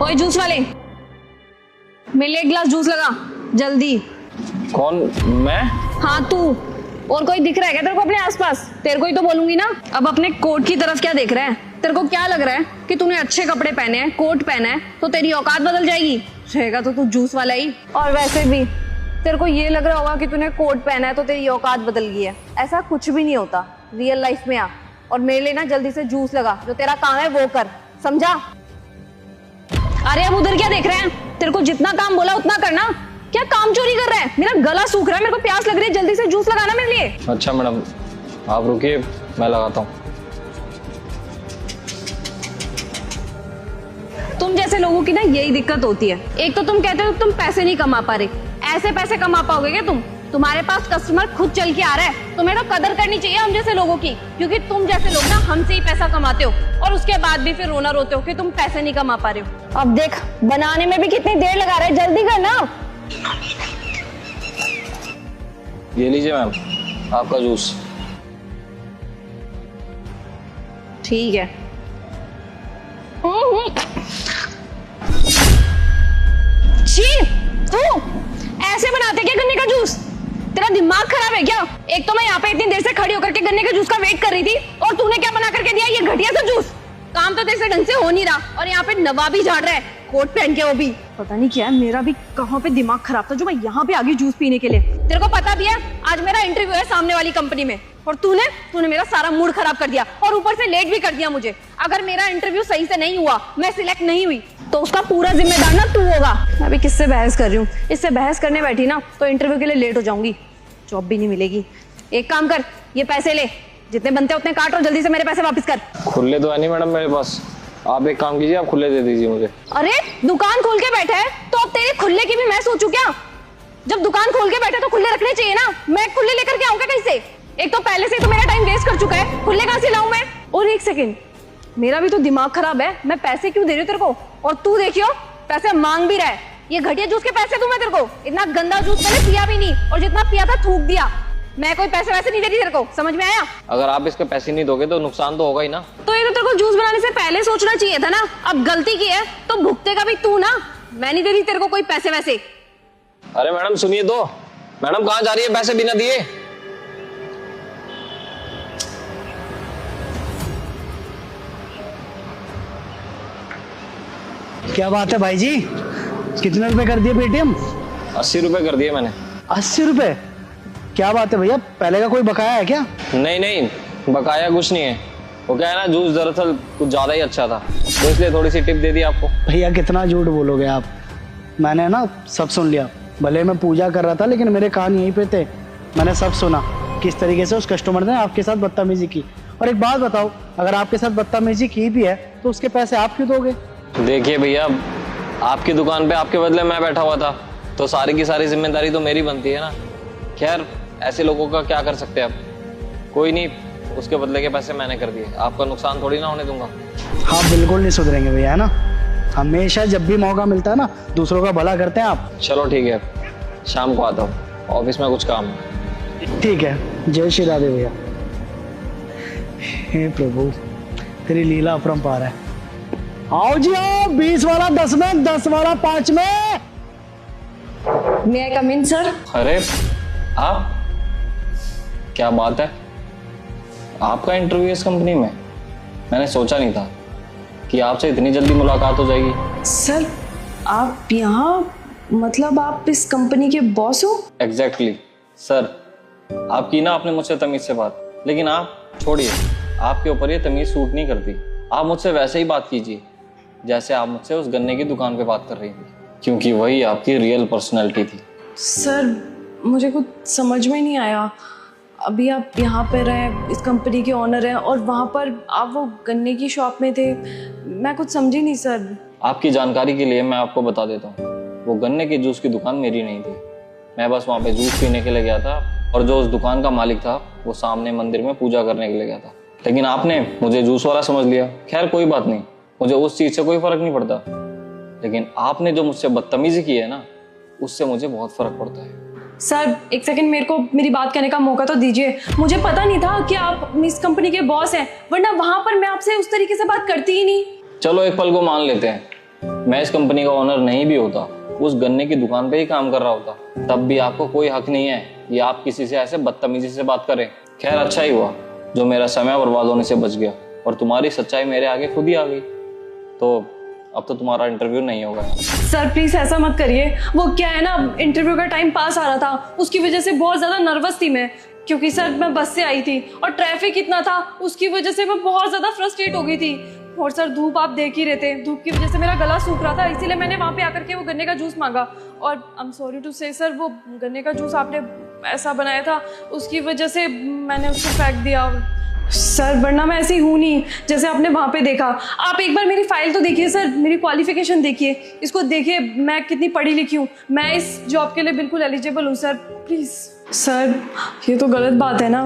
ओए जूस वाले, मेरे लिए एक गिलास जूस लगा जल्दी। कौन? मैं? हाँ तू। और कोई दिख रहा है क्या तेरे को अपने आसपास? तेरे को ही तो बोलूंगी ना। अब अपने कोट की तरफ क्या देख रहा है? तेरे को क्या लग रहा है कि तूने अच्छे कपड़े पहने हैं, कोट पहना है तो तेरी औकात बदल जाएगी? रहेगा तो तू जूस वाला ही। और वैसे भी तेरे को ये लग रहा होगा कि तूने कोट पहना है तो तेरी औकात बदल गई है। ऐसा कुछ भी नहीं होता। रियल लाइफ में आ और मेरे लिए ना जल्दी से जूस लगा। जो तेरा काम है वो कर, समझा? अरे अब उधर क्या देख रहे हैं? तेरे को जितना काम बोला उतना करना। क्या काम चोरी कर रहा है? मेरा गला सूख रहा है, मेरे को प्यास लग रही है, जल्दी से जूस लगाना मेरे लिए। अच्छा मैडम, आप रुकिए, मैं लगाता हूँ। तुम जैसे लोगों की ना यही दिक्कत होती है। एक तो तुम कहते हो तुम पैसे नहीं कमा पा रहे, ऐसे पैसे कमा पाओगे क्या तुम? तुम्हारे पास कस्टमर खुद चल के आ रहा है। तुम्हें तो कदर करनी चाहिए हम जैसे लोगों की, क्योंकि तुम जैसे लोग ना हमसे ही पैसा कमाते हो और उसके बाद भी फिर रोना रोते हो कि तुम पैसे नहीं कमा पा रहे हो। अब देख बनाने में भी कितनी देर लगा रहा है, जल्दी कर ना। ये लीजिए मैम आपका जूस। ठीक है। छी, तू ऐसे बनाते क्या गन्ने का जूस? तेरा दिमाग खराब है क्या? एक तो मैं यहाँ पे इतनी देर से खड़ी होकर के गन्ने के जूस का वेट कर रही थी और तूने क्या बना करके दिया? ये घटिया सा जूस। काम तो तेरे से ढंग से हो नहीं रहा और यहाँ पे नवाबी झाड़ रहा है, कोट पहन के वो भी। पता नहीं क्या है, मेरा भी कहाँ पे दिमाग खराब था जो मैं यहाँ पे आ गई जूस पीने के लिए। तेरे को पता भी है आज मेरा इंटरव्यू है सामने वाली कंपनी में और तूने मेरा सारा मूड खराब कर दिया और ऊपर से लेट भी कर दिया मुझे। अगर मेरा इंटरव्यू सही से नहीं हुआ, मैं सिलेक्ट नहीं हुई, तो उसका पूरा जिम्मेदार ना तू होगा। मैं अभी किससे बहस कर रही हूँ? इससे बहस करने बैठी ना तो इंटरव्यू के लिए लेट हो जाऊंगी, जॉब भी नहीं मिलेगी। एक काम कर, ये पैसे ले, जितने बनते उतने काट और जल्दी से मेरे पैसे वापस कर। खुले तो है नहीं मैडम मेरे पास, आप एक काम कीजिए, आप खुले दे दीजिए मुझे। अरे दुकान खोल के बैठा है तो अब तेरे खुले की भी मैं सोचूं क्या? जब दुकान खोल के बैठा तो खुले रखने चाहिए ना। मैं खुले लेकर के आऊंगा कैसे? एक तो पहले से तो मेरा टाइम वेस्ट कर चुका है, खुले कहां से लाऊं मैं? और एक सेकंड, मेरा भी तो दिमाग खराब है। मैं पैसे क्यों दे रही हूँ तेरे को और तू देखियो पैसे मांग भी रहा है। ये घटिया जूस के पैसे दूं मैं तेरे को? इतना गंदा जूस मैंने पिया भी नहीं और जितना पिया था थूक दिया। मैं कोई पैसे वैसे नहीं दे रही तेरे को, समझ में आया? अगर आप इसके पैसे नहीं दोगे तो नुकसान तो होगा ही ना। तो ये तो तेरे को जूस बनाने से पहले सोचना चाहिए था ना। अब गलती की है तो भुगतेगा भी तू ना। मैं नहीं दे रही तेरे को कोई पैसे वैसे। अरे मैडम सुनिए तो, मैडम कहाँ जा रही है पैसे बिना दिए? क्या बात है भाई जी, कितने रुपए कर दिए पेटीएम? 80 रुपए कर दिए मैंने। 80 रुपए? क्या बात है भैया, पहले का कोई बकाया है क्या? नहीं, बकाया कुछ नहीं है। वो क्या है ना, जूस दरअसल कुछ ज्यादा ही अच्छा था तो इसलिए थोड़ी सी टिप दे दी आपको। भैया कितना झूठ बोलोगे आप, मैंने ना सब सुन लिया। भले मैं पूजा कर रहा था लेकिन मेरे कान यहीं पे थे, मैंने सब सुना किस तरीके से उस कस्टमर ने आपके साथ बदतमीजी की। और एक बात बताओ, अगर आपके साथ बदतमीजी की भी है तो उसके पैसे आप क्यों दोगे? देखिए भैया, आपकी दुकान पे आपके बदले मैं बैठा हुआ था तो सारी की सारी जिम्मेदारी तो मेरी बनती है ना। खैर ऐसे लोगों का क्या कर सकते हैं अब, कोई नहीं, उसके बदले के पैसे मैंने कर दिए, आपका नुकसान थोड़ी ना होने दूंगा। हाँ बिल्कुल नहीं सुधरेंगे भैया, है ना? हमेशा जब भी मौका मिलता है ना दूसरों का भला करते हैं आप। चलो ठीक है, शाम को आता हूँ, ऑफिस में कुछ काम है। ठीक है, जय श्री राधे भैया। हे प्रभु, तेरी लीला अपरंपार है। आओ जी आओ, 20 वाला 10 में, 10 वाला 5 में। मे आई कम इन सर? अरे आप, क्या बात है, आपका इंटरव्यू इस कंपनी में? मैंने सोचा नहीं था कि आपसे इतनी जल्दी मुलाकात हो जाएगी। सर आप यहाँ, मतलब आप इस कंपनी के बॉस हो? एग्जैक्टली सर, आपकी ना आपने मुझसे तमीज से बात, लेकिन आप छोड़िए, आपके ऊपर ये तमीज सूट नहीं करती। आप मुझसे वैसे ही बात कीजिए जैसे आप मुझसे उस गन्ने की दुकान पे बात कर रही थी, क्योंकि वही आपकी रियल पर्सनैलिटी थी। सर मुझे कुछ समझ में नहीं आया। अभी आप यहाँ पे रहे, इस कंपनी के ओनर हैं और वहाँ पर आप वो गन्ने की शॉप में थे, मैं कुछ समझी नहीं सर। आपकी जानकारी के लिए मैं आपको बता देता हूँ, वो गन्ने की जूस की दुकान मेरी नहीं थी। मैं बस वहाँ पे जूस पीने के लिए गया था और जो उस दुकान का मालिक था वो सामने मंदिर में पूजा करने के लिए गया था। लेकिन आपने मुझे जूस वाला समझ लिया। खैर कोई बात नहीं, मुझे उस चीज से कोई फर्क नहीं पड़ता, लेकिन आपने जो मुझसे बदतमीजी की है ना, उससे मुझे बहुत फर्क पड़ता है। सर एक सेकंड, मेरे को मेरी बात करने का मौका तो दीजिए। मुझे पता नहीं था कि आप इस कंपनी के बॉस हैं, वरना वहां पर मैं आपसे उस तरीके से बात करती ही नहीं। चलो एक पल को मान लेते हैं, मैं इस कंपनी का ओनर नहीं भी होता, उस गन्ने की दुकान पे ही काम कर रहा होता, तब भी आपको कोई हक नहीं है कि आप किसी से ऐसे बदतमीजी से बात करें। खैर अच्छा ही हुआ जो मेरा समय बर्बाद होने से बच गया और तुम्हारी सच्चाई मेरे आगे खुद ही आ गई। तो अब तो तुम्हारा इंटरव्यू नहीं होगा। सर प्लीज ऐसा मत करिए। वो क्या है ना, इंटरव्यू का टाइम पास आ रहा था, उसकी वजह से बहुत ज्यादा नर्वस थी मैं, क्योंकि सर मैं बस से आई थी और ट्रैफिक इतना था, उसकी वजह से मैं बहुत ज्यादा फ्रस्ट्रेट हो गई थी। और सर धूप आप देख ही रहे थे, धूप की वजह से मेरा गला सूख रहा था, इसीलिए मैंने वहां पे आकर के वो गन्ने का जूस मांगा। और आई एम सॉरी टू से सर, वो गन्ने का जूस आपने ऐसा बनाया था, उसकी वजह से मैंने उसको फेंक दिया सर, वरना मैं ऐसी हूँ नहीं जैसे आपने वहाँ पे देखा। आप एक बार मेरी फाइल तो देखिए सर, मेरी क्वालिफिकेशन देखिए, इसको देखिए मैं कितनी पढ़ी लिखी हूँ, मैं इस जॉब के लिए बिल्कुल एलिजिबल हूँ सर। प्लीज़ सर, ये तो गलत बात है ना,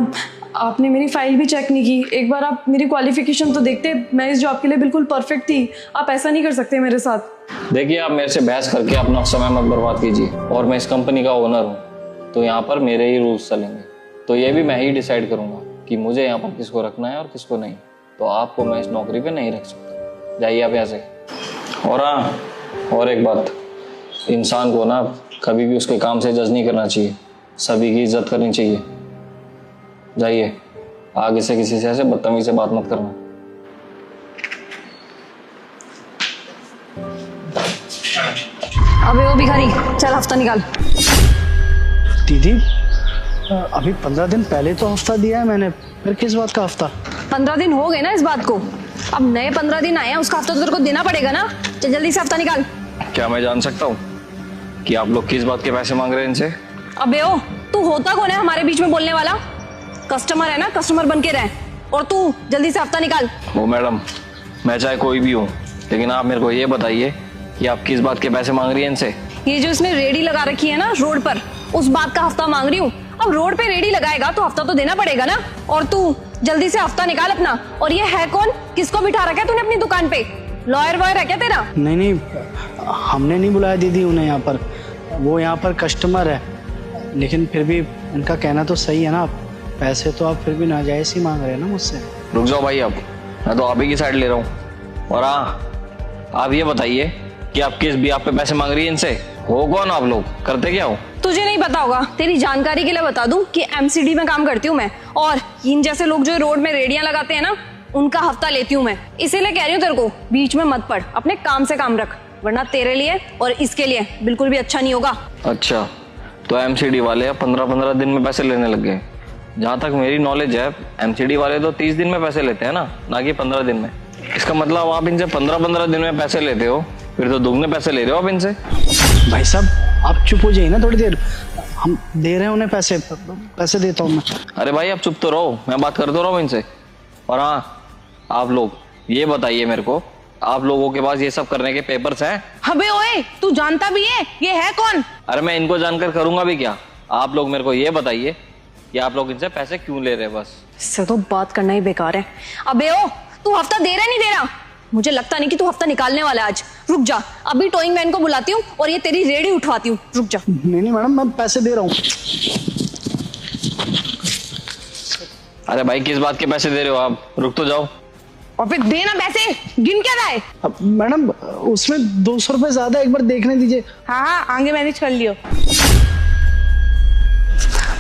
आपने मेरी फाइल भी चेक नहीं की, एक बार आप मेरी क्वालिफिकेशन तो देखते, मैं इस जॉब के लिए बिल्कुल परफेक्ट थी। आप ऐसा नहीं कर सकते मेरे साथ। देखिए आप मेरे से बहस करके अपना समय मत बर्बाद कीजिए, और मैं इस कंपनी का ओनर हूँ तो यहाँ पर मेरे ही रूल्स चलेंगे, तो ये भी मैं ही डिसाइड करूँगा कि मुझे यहाँ पर किसको रखना है और किसको नहीं। तो आपको मैं इस नौकरी पे नहीं रख सकता, जाइए आप यहाँ से। और हाँ, और एक बात, इंसान को ना कभी भी उसके काम से जज नहीं करना चाहिए, सभी की इज्जत करनी चाहिए। जाइए, आगे से किसी से ऐसे बदतमीजी से बात मत करना। अबे ओ भिखारी, चल हफ्ता निकाल। दीदी अभी 15 दिन पहले तो हफ्ता दिया है मैंने, फिर किस बात का हफ्ता? 15 दिन हो गए ना इस बात को, अब नए 15 दिन आए हैं, उसका हफ्ता तो तेरे को देना पड़ेगा ना। चल जल्दी से हफ्ता निकाल। क्या मैं जान सकता हूँ कि आप लोग किस बात के पैसे मांग रहे हैं इनसे? अबे ओ, तू होता कौन है हमारे बीच में बोलने वाला? कस्टमर है ना, कस्टमर बन के रह, और तू जल्दी से हफ्ता निकाल। वो मैडम, मैं चाहे कोई भी हूँ, लेकिन आप मेरे को ये बताइए कि आप किस बात के पैसे मांग रही हैं इनसे? ये जो इसने रेडी लगा रखी है ना रोड पर, उस बात का हफ्ता मांग रही हूँ। अब रोड पे रेडी लगाएगा तो हफ्ता तो देना पड़ेगा ना। और तू जल्दी से हफ्ता निकाल अपना। और ये है कौन, किसको बिठा रखा है तूने अपनी दुकान पे? लॉयर वॉयर है क्या तेरा? नहीं नहीं, हमने नहीं बुलाया दीदी उन्हें यहाँ पर, वो यहाँ पर कस्टमर है, लेकिन फिर भी उनका कहना तो सही है ना, पैसे तो आप फिर भी नाजायज ही मांग रहे हैं ना मुझसे। रुक जाओ भाई, अब मैं तो आप ही की साइड ले रहा हूँ। और हाँ, आप ये बताइए कि आप किस भी आप पे पैसे मांग रही है इनसे? हो कौन आप लोग, करते क्या हो? तुझे नहीं पता होगा, तेरी जानकारी के लिए बता दूं कि एमसीडी में काम करती हूँ मैं, और इन जैसे लोग जो रोड में रेडियां लगाते हैं ना, उनका हफ्ता लेती हूँ मैं। इसीलिए कह रही हूँ तेरे को, बीच में मत पड़, अपने काम से काम रख, वरना तेरे लिए और इसके लिए बिल्कुल भी अच्छा नहीं होगा। अच्छा, तो एमसीडी वाले 15-15 दिन में पैसे लेने लग गए। जहाँ तक मेरी नॉलेज है, एमसीडी वाले तो 30 दिन में पैसे लेते हैं ना कि 15 दिन में। इसका मतलब आप इनसे 15-15 दिन में पैसे लेते हो, फिर तो दुगने पैसे ले रहे हो आप इनसे। भाई साहब आप चुप हो जाइए ना थोड़ी देर, हम दे रहे हैं उन्हें पैसे, पैसे देता हूँ मैं। अरे भाई आप चुप तो रहो, मैं बात करते रहो इनसे। और हाँ, आप लोग ये बताइए मेरे को, आप लोगों के पास ये सब करने के पेपर्स हैं? अबे ओए, तू जानता भी है ये है कौन? अरे मैं इनको जानकर करूंगा भी क्या? आप लोग मेरे को ये बताइए कि आप लोग इनसे पैसे क्यों ले रहे हैं? बस इससे तो बात करना ही बेकार है। अबे ओ, तू हफ्ता दे रहा नहीं दे रहा? मुझे लगता नहीं कि तू हफ्ता निकालने वाला है आज। रुक जा, अभी टोइंग मैन को बुलाती हूँ और ये तेरी रेडी उठवाती हूँ। रुक जा। नहीं मैडम, मैं पैसे दे रहा हूँ। अरे भाई किस बात के पैसे दे रहे हो आप? रुक तो जाओ। और फिर देना पैसे, गिन क्या रहा है? अब मैडम उसमें 200 रुपए ज्यादा, एक बार देखने दीजिए। हाँ, आगे मैनेज कर लियो।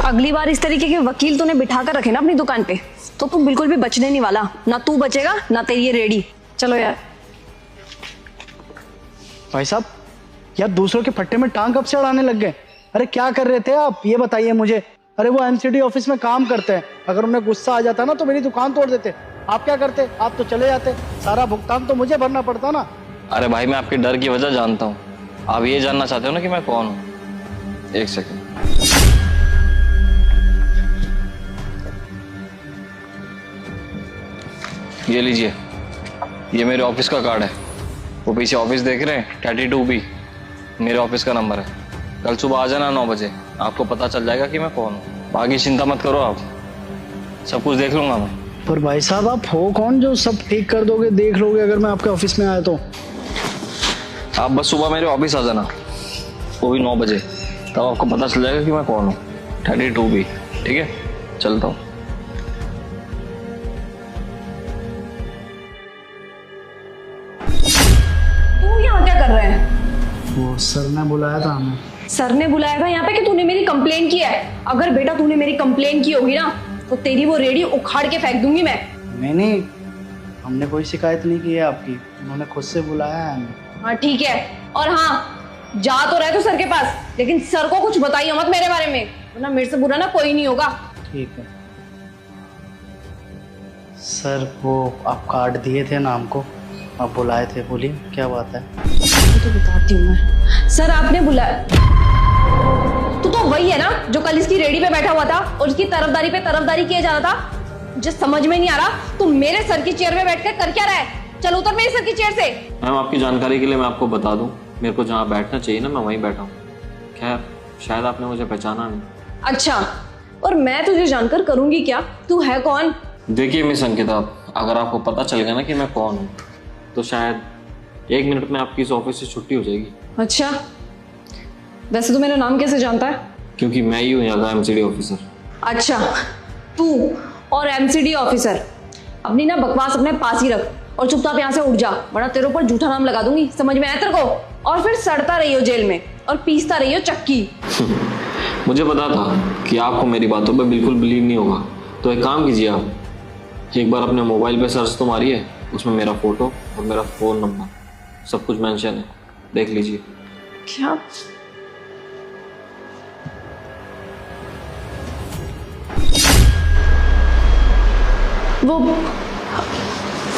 अगली बार इस तरीके के वकील तूने बिठा कर रखे ना अपनी दुकान पे, तो तू बिल्कुल भी बचने नहीं वाला। ना तू बचेगा ना तेरी ये रेडी। चलो यार। भाई साहब, यार दूसरों के फट्टे में टांग कब से अड़ाने लग गए? अरे क्या कर रहे थे आप, ये बताइए मुझे। अरे वो एमसीडी ऑफिस में काम करते हैं, अगर उन्हें गुस्सा आ जाता ना तो मेरी दुकान तोड़ देते। आप क्या करते? आप तो चले जाते, सारा भुगतान तो मुझे भरना पड़ता ना। अरे भाई मैं आपके डर की वजह जानता हूँ, आप ये जानना चाहते हो ना कि मैं कौन हूँ? एक सेकंड। ये लीजिए, ये मेरे ऑफिस का कार्ड है। वो पीछे ऑफिस देख रहे हैं, 32B मेरे ऑफिस का नंबर है। कल सुबह आ जाना 9 बजे, आपको पता चल जाएगा कि मैं कौन हूँ। बाकी चिंता मत करो आप, सब कुछ देख लूंगा मैं। पर भाई साहब आप हो कौन जो सब ठीक कर दोगे, देख लोगे अगर मैं आपके ऑफिस में आया तो? आप बस सुबह मेरे ऑफिस आ जाना, वो भी 9 बजे, तब आपको पता चल जाएगा कि मैं कौन हूँ। 32B, ठीक है? चलता हूँ। तू यहाँ क्या वो सर ने बुलाया था हमें। सर ने बुलाया था यहाँ पे कि तूने मेरी कंप्लेन की है। अगर बेटा तूने मेरी कंप्लेन की होगी ना तो तेरी वो रेडी उखाड़ के फेंक दूंगी मैं। नहीं, हमने कोई शिकायत नहीं की है आपकी, उन्होंने खुद से बुलाया है हमें। हाँ ठीक है, और हाँ जा तो रहे तो सर के पास, लेकिन सर को कुछ बताइए मत मेरे बारे में, वरना मेरे से बुरा ना कोई नहीं होगा। ठीक है सर, वो आप कार्ड दिए थे ना हमको, आप बुलाए थे, बोलिए क्या बात है। तो बताती हूँ मैं। सर आपने बुलाया, तू तो वही है ना जो कल इसकी रेडी पे बैठा हुआ था और इसकी तरफदारी पे तरफदारी किया जा रहा था। मुझे समझ में नहीं आ रहा तू मेरे सर की चेयर पे बैठकर कर क्या रहा है। चल उतर मेरे सर की चेयर से। मैम आपकी जानकारी के लिए मैं आपको बता दूं, मेरे को जहाँ बैठना चाहिए ना मैं वहीं बैठा हूँ। खैर शायद आपने मुझे पहचाना नहीं। अच्छा, और मैं तुझे जानकर करूंगी क्या, तू है कौन? देखिए मिस अंकिता, अगर आपको पता चल गया ना कि मैं कौन हूँ तो शायद 1 मिनट में आपकी इस ऑफिस से छुट्टी हो जाएगी। अच्छा, वैसे तू मेरा नाम कैसे जानता है? क्योंकि मैं ही हूँ यहाँ का एमसीडी ऑफिसर। अच्छा, तू और एमसीडी ऑफिसर, अपनी ना बकवास अपने पास ही रख और चुपचाप यहाँ से उठ जा, वरना तेरे ऊपर झूठा नाम लगा दूंगी, समझ में आया तेरे को? और फिर सड़ता रहियो जेल में और पीसता रहियो चक्की। मुझे पता था कि आपको मेरी बातों पे बिल्कुल बिलीव नहीं होगा, तो एक काम कीजिए, आप एक बार अपने मोबाइल पे सर्च तो मारिए, उसमें मेरा फोटो और मेरा फ़ोन नंबर सब कुछ मेंशन है, देख लीजिए। क्या? वो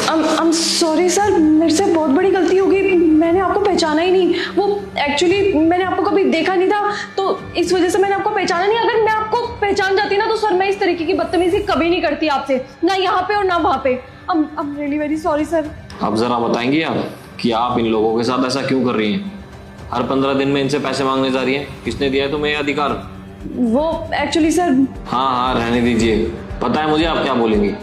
I'm sorry सर, मेरे से बहुत बड़ी गलती हो गई, मैंने आपको पहचाना ही नहीं। वो एक्चुअली मैंने आपको कभी देखा नहीं था तो इस वजह से मैंने आपको पहचाना नहीं। अगर मैं आपको पहचान जाती ना तो सर मैं इस तरीके की बदतमीजी कभी नहीं करती आपसे, ना यहाँ पे और ना वहाँ पे। I'm really very sorry sir. आप ज़रा बताएंगी आप कि आप इन लोगों के साथ ऐसा क्यों कर रही हैं? हर 15 दिन में इनसे पैसे मांगने जा रही हैं, किसने दिया है तुम्हें ये अधिकार? वो एक्चुअली सर। हाँ रहने दीजिए, पता है मुझे आप क्या बोलेंगी,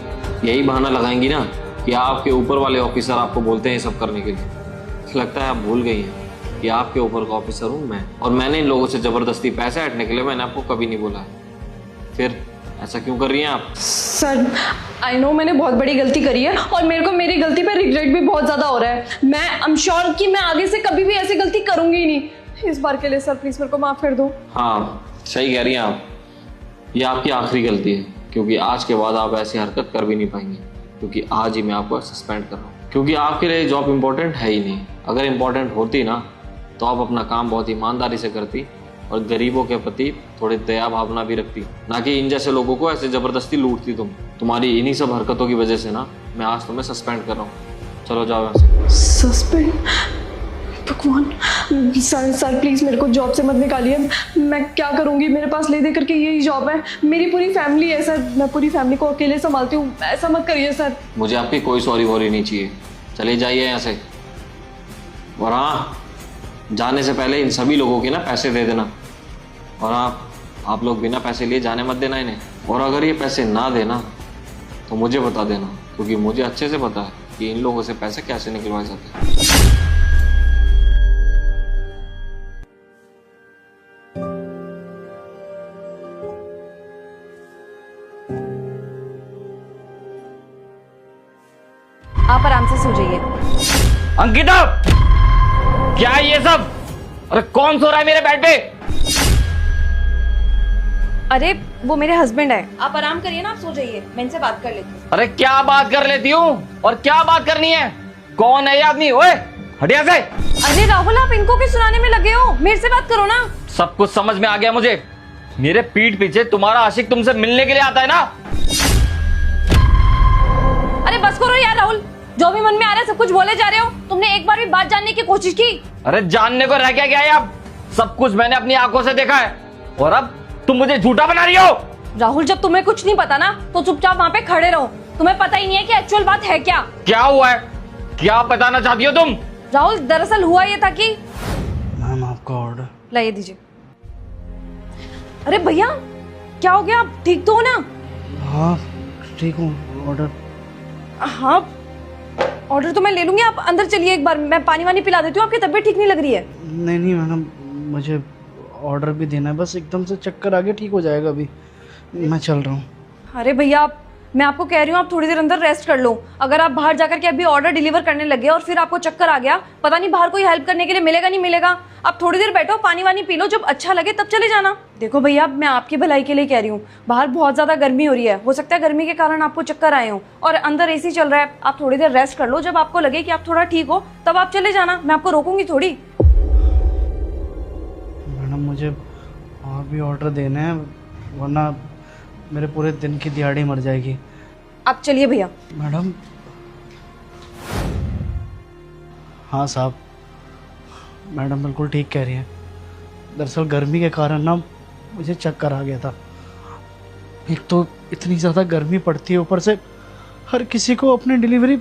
यही बहाना लगाएंगी ना कि आपके ऊपर वाले ऑफिसर आपको बोलते हैं ये सब करने के लिए। लगता है आप भूल गई हैं कि आपके ऊपर का ऑफिसर हूँ मैं, और मैंने इन लोगों से ज़बरदस्ती पैसे हटने के लिए मैंने आपको कभी नहीं बोला है। फिर ऐसा क्यों कर रही हैं आप? सर आई नो मैंने बहुत बड़ी गलती करी है और मेरे को मेरी गलती पे रिग्रेट भी बहुत ज़्यादा हो रहा है। मैं आई एम श्योर कि मैं आगे से कभी भी ऐसी गलती करूंगी ही नहीं। इस बार के लिए सर प्लीज़ मेरे को माफ़ कर दो। हाँ सही कह रही हैं आप, ये आपकी आखिरी गलती है, क्योंकि आज के बाद आप ऐसी हरकत कर भी नहीं पाएंगी, क्योंकि आज ही मैं आपको सस्पेंड कर रहा हूँ, क्योंकि आपके लिए जॉब इम्पोर्टेंट है ही नहीं। अगर इम्पोर्टेंट होती ना तो आप अपना काम बहुत ईमानदारी से करती और गरीबों के प्रति थोड़ी दया भावना भी रखती, ना कि इन जैसे लोगों को ऐसे जबरदस्ती लूटती। तुम्हारी इन्हीं सब हरकतों की वजह से ना मैं आज तुम्हें सस्पेंड कर रहा हूँ। चलो जाओ यहाँ से। सस्पेंड? भगवान, सर प्लीज़ मेरे को जॉब से मत निकालिए। मैं क्या करूँगी, मेरे पास ले दे करके यही जॉब है, मेरी पूरी फैमिली है सर, मैं पूरी फैमिली को अकेले संभालती हूँ, ऐसा मत करिए सर। मुझे आपकी कोई सॉरी वॉरी नहीं चाहिए, चले जाइए यहाँ से। और हाँ, जाने से पहले इन सभी लोगों के ना पैसे दे देना, और आप लोग बिना पैसे लिए जाने मत देना इन्हें। और अगर ये पैसे ना देना तो मुझे बता देना, क्योंकि मुझे अच्छे से पता है कि इन लोगों से पैसे कैसे निकलवाए जाते हैं। आप आराम से सो जाइए। अंकिता, क्या है ये सब? अरे कौन सो रहा है मेरे बेड पे? अरे वो मेरे हस्बैंड है, आप आराम करिए ना, आप सो जाइए, मैं इनसे बात कर लेती हूँ। अरे क्या बात कर लेती हूँ, और क्या बात करनी है? कौन है ये आदमी? ओए हटिया से। अरे राहुल आप इनको क्यों सुनाने में लगे हो, मेरे से बात करो ना। सब कुछ समझ में आ गया मुझे, मेरे पीठ पीछे तुम्हारा आशिक तुमसे मिलने के लिए आता है ना। अरे बस करो यार राहुल, जो भी मन में आ रहा है सब कुछ बोले जा रहे हो। तुमने एक बार भी बात जानने की कोशिश की? अरे जानने को रह गया है, अब सब कुछ मैंने अपनी आंखों से देखा है, और अब तुम मुझे झूठा बना रही हो। राहुल जब तुम्हें कुछ नहीं पता ना तो चुपचाप वहाँ पे खड़े रहो, तुम्हें पता ही नहीं है कि एक्चुअल बात है क्या। क्या हुआ है, क्या बताना चाहती हो तुम? राहुल दरअसल हुआ ये था कि मैम आपका ऑर्डर लाइए दीजिए। अरे भैया क्या हो गया, आप ठीक तो हो ना? हाँ ठीक हूँ, ऑर्डर। हाँ ऑर्डर तो मैं ले लूंगी, आप अंदर चलिए एक बार, मैं पानी वानी पिला देती हूँ, आपकी तबीयत ठीक नहीं लग रही है। नहीं मैडम, मुझे ऑर्डर भी देना है, बस एकदम से चक्कर आ गया, ठीक हो जाएगा अभी, मैं चल रहा हूँ। अरे भैया मैं आपको कह रही हूँ आप थोड़ी देर अंदर रेस्ट कर लो। अगर आप बाहर जाकर के अभी ऑर्डर डिलीवर करने लगे और फिर आपको चक्कर आ गया, पता नहीं बाहर कोई हेल्प करने के लिए मिलेगा नहीं मिलेगा। आप थोड़ी देर बैठो, पानी वानी पी लो, जब अच्छा लगे तब चले जाना। देखो भैया, मैं आपकी भलाई के लिए कह रही हूँ, बाहर बहुत ज्यादा गर्मी हो रही है, हो सकता है गर्मी के कारण आपको चक्कर आए हो, और अंदर एसी चल रहा है। आप थोड़ी देर रेस्ट कर लो, जब आपको लगे कि आप थोड़ा ठीक हो तब आप चले जाना, मैं आपको रोकूंगी थोड़ी। मैडम मुझे और भी ऑर्डर देने हैं, वरना मेरे पूरे दिन की दिहाड़ी मर जाएगी। आप चलिए भैया। मैडम, हाँ साहब, मैडम बिल्कुल ठीक कह रही हैं। दरअसल गर्मी के कारण ना मुझे चक्कर आ गया था। एक तो इतनी ज़्यादा गर्मी पड़ती है, ऊपर से हर किसी को अपनी डिलीवरी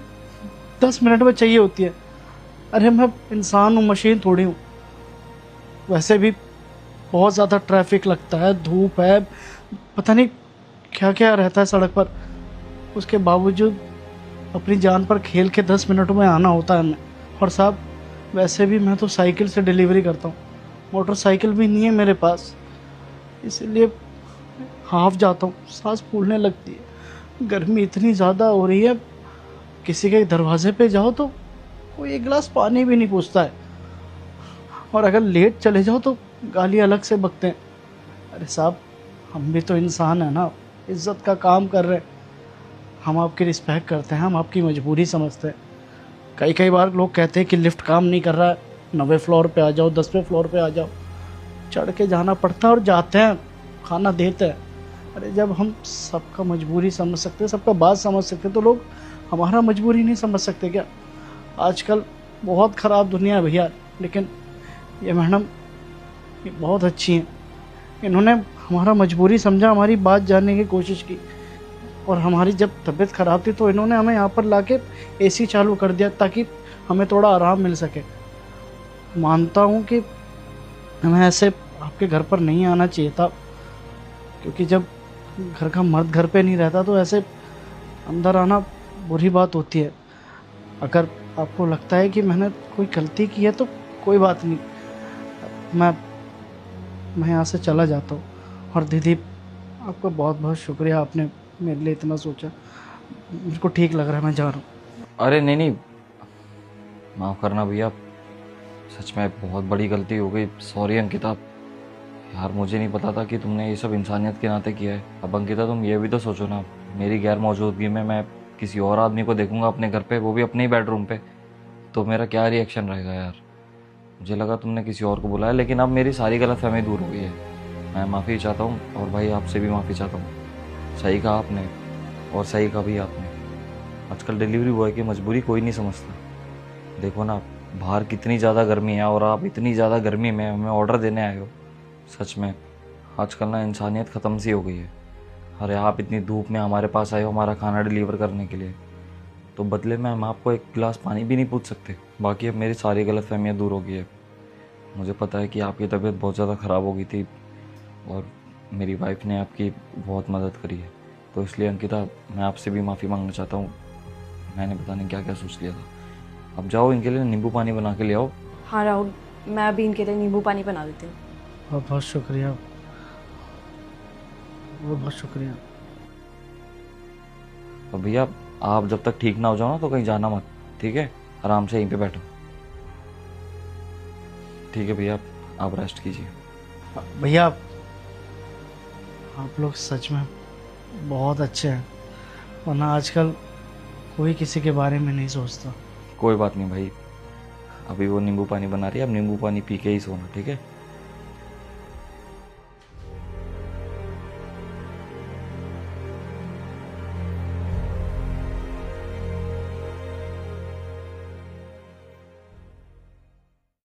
10 मिनट में चाहिए होती है। अरे मैं इंसान हूँ, मशीन थोड़ी हूँ। वैसे भी बहुत ज़्यादा ट्रैफिक लगता है, धूप है, पता नहीं क्या क्या रहता है सड़क पर। उसके बावजूद अपनी जान पर खेल के 10 मिनटों में आना होता है हमें। और साहब वैसे भी मैं तो साइकिल से डिलीवरी करता हूँ, मोटरसाइकिल भी नहीं है मेरे पास, इसलिए हाफ जाता हूँ, सांस फूलने लगती है। गर्मी इतनी ज़्यादा हो रही है, किसी के दरवाजे पे जाओ तो कोई एक गिलास पानी भी नहीं पूछता है, और अगर लेट चले जाओ तो गाली अलग से बकते हैं। अरे साहब, हम भी तो इंसान है ना, इज्जत का काम कर रहे हैं, हम आपकी रिस्पेक्ट करते हैं, हम आपकी मजबूरी समझते हैं। कई बार लोग कहते हैं कि लिफ्ट काम नहीं कर रहा है, 9वें फ्लोर पे आ जाओ, 10वें फ्लोर पे आ जाओ, चढ़ के जाना पड़ता है और जाते हैं, खाना देते हैं। अरे जब हम सबका मजबूरी समझ सकते हैं, सबका बात समझ सकते हैं, तो लोग हमारा मजबूरी नहीं समझ सकते क्या? आजकल बहुत ख़राब दुनिया है भैया, लेकिन ये मैडम ये बहुत अच्छी हैं। इन्होंने हमारा मजबूरी समझा, हमारी बात जानने की कोशिश की, और हमारी जब तबीयत ख़राब थी तो इन्होंने हमें यहाँ पर लाके एसी चालू कर दिया ताकि हमें थोड़ा आराम मिल सके। मानता हूँ कि हमें ऐसे आपके घर पर नहीं आना चाहिए था, क्योंकि जब घर का मर्द घर पे नहीं रहता तो ऐसे अंदर आना बुरी बात होती है। अगर आपको लगता है कि मैंने कोई गलती की है तो कोई बात नहीं, मैं यहाँ से चला जाता हूँ। और दीदी, आपका बहुत बहुत शुक्रिया, आपने मेरे लिए इतना सोचा। मेरे को ठीक लग रहा है, मैं जा रहा हूँ। अरे नहीं नहीं, माफ़ करना भैया, सच में बहुत बड़ी गलती हो गई। सॉरी अंकिता, यार मुझे नहीं पता था कि तुमने ये सब इंसानियत के नाते किया है। अब अंकिता तुम ये भी तो सोचो ना, मेरी गैर मौजूदगी में मैं किसी और आदमी को देखूंगा अपने घर पे, वो भी अपने ही बेडरूम पे, तो मेरा क्या रिएक्शन रहेगा यार। मुझे लगा तुमने किसी और को बुलाया, लेकिन अब मेरी सारी गलतफहमी दूर हो गई है। मैं माफ़ी चाहता हूँ, और भाई आपसे भी माफ़ी चाहता हूँ। सही कहा आपने, और सही कहा भी आपने। आजकल डिलीवरी बॉय की मजबूरी कोई नहीं समझता। देखो ना, बाहर कितनी ज़्यादा गर्मी है, और आप इतनी ज़्यादा गर्मी में हमें ऑर्डर देने आए हो। सच में आजकल ना इंसानियत ख़त्म सी हो गई है। अरे आप इतनी धूप में हमारे पास आए हो हमारा खाना डिलीवर करने के लिए, तो बदले में हम आपको एक गिलास पानी भी नहीं पूछ सकते। बाकी अब मेरी सारी गलतफहमियाँ दूर हो गई है। मुझे पता है कि आपकी तबीयत बहुत ज़्यादा ख़राब हो गई थी, और मेरी वाइफ ने आपकी बहुत मदद करी है, तो इसलिए अंकिता मैं आपसे भी माफ़ी मांगना चाहता हूँ। मैंने पता नहीं क्या क्या सोच लिया था। अब जाओ, इनके लिए नींबू पानी बना के ले आओ। हाँ राहुल, मैं अभी इनके लिए नींबू पानी बना देती हूँ। बहुत बहुत शुक्रिया, बहुत बहुत शुक्रिया। तो भैया आप जब तक ठीक ना हो जाओ ना तो कहीं जाना मत, ठीक है? आराम से यहीं पे बैठो। ठीक है भैया, आप रेस्ट कीजिए। भैया आप लोग सच में बहुत अच्छे हैं, वरना आजकल कोई किसी के बारे में नहीं सोचता। कोई बात नहीं भाई, अभी वो नींबू पानी बना रही है, अब नींबू पानी पी के ही सोना, ठीक है?